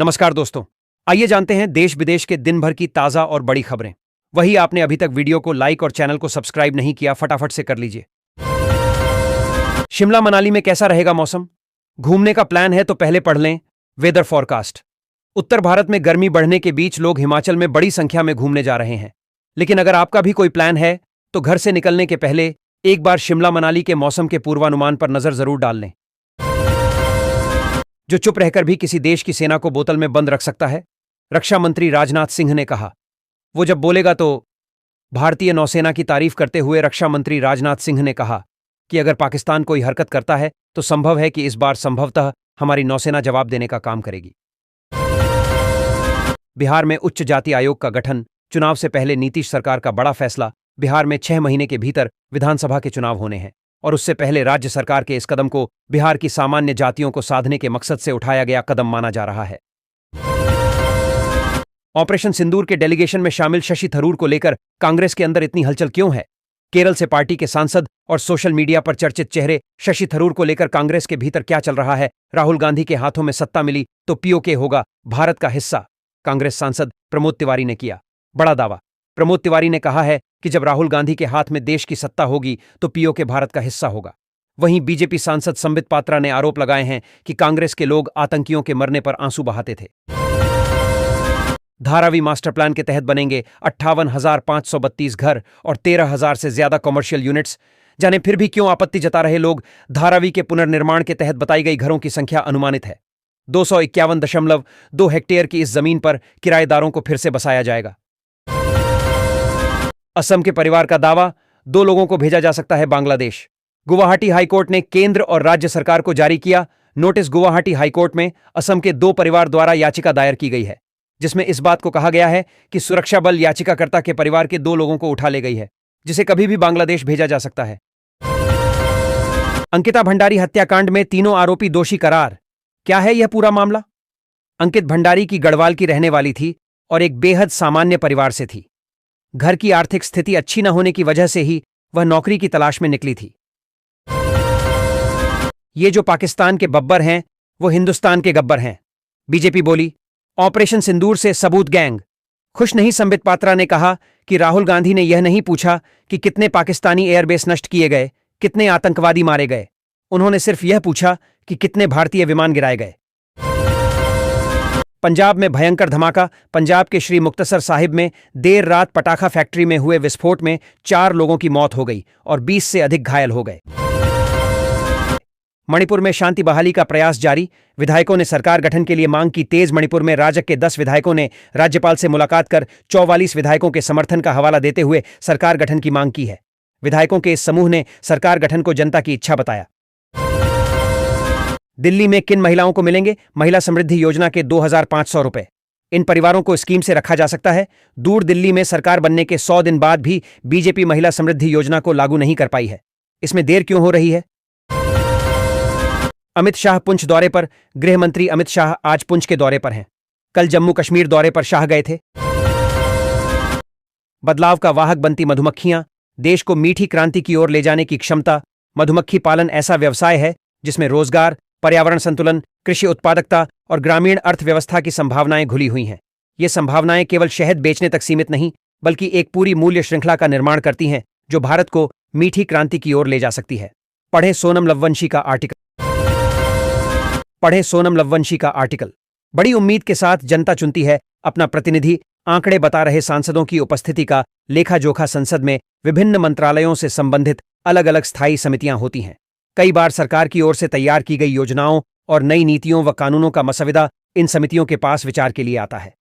नमस्कार दोस्तों, आइए जानते हैं देश विदेश के दिन भर की ताजा और बड़ी खबरें। वही आपने अभी तक वीडियो को लाइक और चैनल को सब्सक्राइब नहीं किया, फटाफट से कर लीजिए। शिमला मनाली में कैसा रहेगा मौसम? घूमने का प्लान है तो पहले पढ़ लें वेदर फॉरकास्ट। उत्तर भारत में गर्मी बढ़ने के बीच लोग हिमाचल में बड़ी संख्या में घूमने जा रहे हैं। लेकिन अगर आपका भी कोई प्लान है तो घर से निकलने के पहले एक बार शिमला मनाली के मौसम के पूर्वानुमान पर नजर जरूर डाल लें। जो चुप रहकर भी किसी देश की सेना को बोतल में बंद रख सकता है, रक्षा मंत्री राजनाथ सिंह ने कहा। वो जब बोलेगा तो भारतीय नौसेना की तारीफ करते हुए रक्षा मंत्री राजनाथ सिंह ने कहा कि अगर पाकिस्तान कोई हरकत करता है तो संभव है कि इस बार संभवतः हमारी नौसेना जवाब देने का काम करेगी। बिहार में उच्च जाति आयोग का गठन, चुनाव से पहले नीतीश सरकार का बड़ा फैसला। बिहार में 6 महीने के भीतर विधानसभा के चुनाव होने हैं और उससे पहले राज्य सरकार के इस कदम को बिहार की सामान्य जातियों को साधने के मकसद से उठाया गया कदम माना जा रहा है। ऑपरेशन सिंदूर के डेलीगेशन में शामिल शशि थरूर को लेकर कांग्रेस के अंदर इतनी हलचल क्यों है? केरल से पार्टी के सांसद और सोशल मीडिया पर चर्चित चेहरे शशि थरूर को लेकर कांग्रेस के भीतर क्या चल रहा है? राहुल गांधी के हाथों में सत्ता मिली तो पीओके होगा भारत का हिस्सा, कांग्रेस सांसद प्रमोद तिवारी ने किया बड़ा दावा। प्रमोद तिवारी ने कहा है कि जब राहुल गांधी के हाथ में देश की सत्ता होगी तो पीओके भारत का हिस्सा होगा। वहीं बीजेपी सांसद संबित पात्रा ने आरोप लगाए हैं कि कांग्रेस के लोग आतंकियों के मरने पर आंसू बहाते थे। धारावी मास्टर प्लान के तहत बनेंगे 58,532 घर और 13,000 से ज्यादा कॉमर्शियल यूनिट्स। जाने फिर भी क्यों आपत्ति जता रहे लोग? धारावी के पुनर्निर्माण के तहत बताई गई घरों की संख्या अनुमानित है 251.2 हेक्टेयर की। इस जमीन पर किराएदारों को फिर से बसाया जाएगा। असम के परिवार का दावा, 2 लोगों को भेजा जा सकता है बांग्लादेश। गुवाहाटी हाईकोर्ट ने केंद्र और राज्य सरकार को जारी किया नोटिस। गुवाहाटी हाईकोर्ट में असम के 2 परिवार द्वारा याचिका दायर की गई है, जिसमें इस बात को कहा गया है कि सुरक्षा बल याचिकाकर्ता के परिवार के 2 लोगों को उठा ले गई है, जिसे कभी भी बांग्लादेश भेजा जा सकता है। अंकिता भंडारी हत्याकांड में 3 आरोपी दोषी करार। क्या है यह पूरा मामला? अंकित भंडारी की गढ़वाल की रहने वाली थी और एक बेहद सामान्य परिवार से थी। घर की आर्थिक स्थिति अच्छी न होने की वजह से ही वह नौकरी की तलाश में निकली थी। ये जो पाकिस्तान के बब्बर हैं वो हिंदुस्तान के गब्बर हैं, बीजेपी बोली। ऑपरेशन सिंदूर से सबूत गैंग खुश नहीं। संबित पात्रा ने कहा कि राहुल गांधी ने यह नहीं पूछा कि कितने पाकिस्तानी एयरबेस नष्ट किए गए, कितने आतंकवादी मारे गए। उन्होंने सिर्फ यह पूछा कि कितने भारतीय विमान गिराए गए। पंजाब में भयंकर धमाका। पंजाब के श्री मुक्तसर साहिब में देर रात पटाखा फैक्ट्री में हुए विस्फोट में 4 लोगों की मौत हो गई और 20 से अधिक घायल हो गए। मणिपुर में शांति बहाली का प्रयास जारी। विधायकों ने सरकार गठन के लिए मांग की तेज। मणिपुर में राजग के 10 विधायकों ने राज्यपाल से मुलाकात कर 44 विधायकों के समर्थन का हवाला देते हुए सरकार गठन की मांग की है। विधायकों के इस समूह ने सरकार गठन को जनता की इच्छा बताया। दिल्ली में किन महिलाओं को मिलेंगे महिला समृद्धि योजना के 2,500 रुपए? इन परिवारों को स्कीम से रखा जा सकता है। दूर दिल्ली में सरकार बनने के 100 दिन बाद भी बीजेपी महिला समृद्धि योजना को लागू नहीं कर पाई है। इसमें देर क्यों हो रही है? अमित शाह पुंछ दौरे पर। गृह मंत्री अमित शाह आज पुंछ के दौरे पर हैं। कल जम्मू कश्मीर दौरे पर शाह गए थे। बदलाव का वाहक बनती मधुमक्खियां, देश को मीठी क्रांति की ओर ले जाने की क्षमता। मधुमक्खी पालन ऐसा व्यवसाय है जिसमें रोजगार, पर्यावरण संतुलन, कृषि उत्पादकता और ग्रामीण अर्थव्यवस्था की संभावनाएं घुली हुई हैं। ये संभावनाएं केवल शहद बेचने तक सीमित नहीं, बल्कि एक पूरी मूल्य श्रृंखला का निर्माण करती हैं जो भारत को मीठी क्रांति की ओर ले जा सकती है। पढ़ें सोनम लववंशी का आर्टिकल। बड़ी उम्मीद के साथ जनता चुनती है अपना प्रतिनिधि। आंकड़े बता रहे सांसदों की उपस्थिति का लेखा जोखा संसद में विभिन्न मंत्रालयों से संबंधित अलग अलग स्थायी समितियां होती हैं। कई बार सरकार की ओर से तैयार की गई योजनाओं और नई नीतियों व कानूनों का मसविदा इन समितियों के पास विचार के लिए आता है।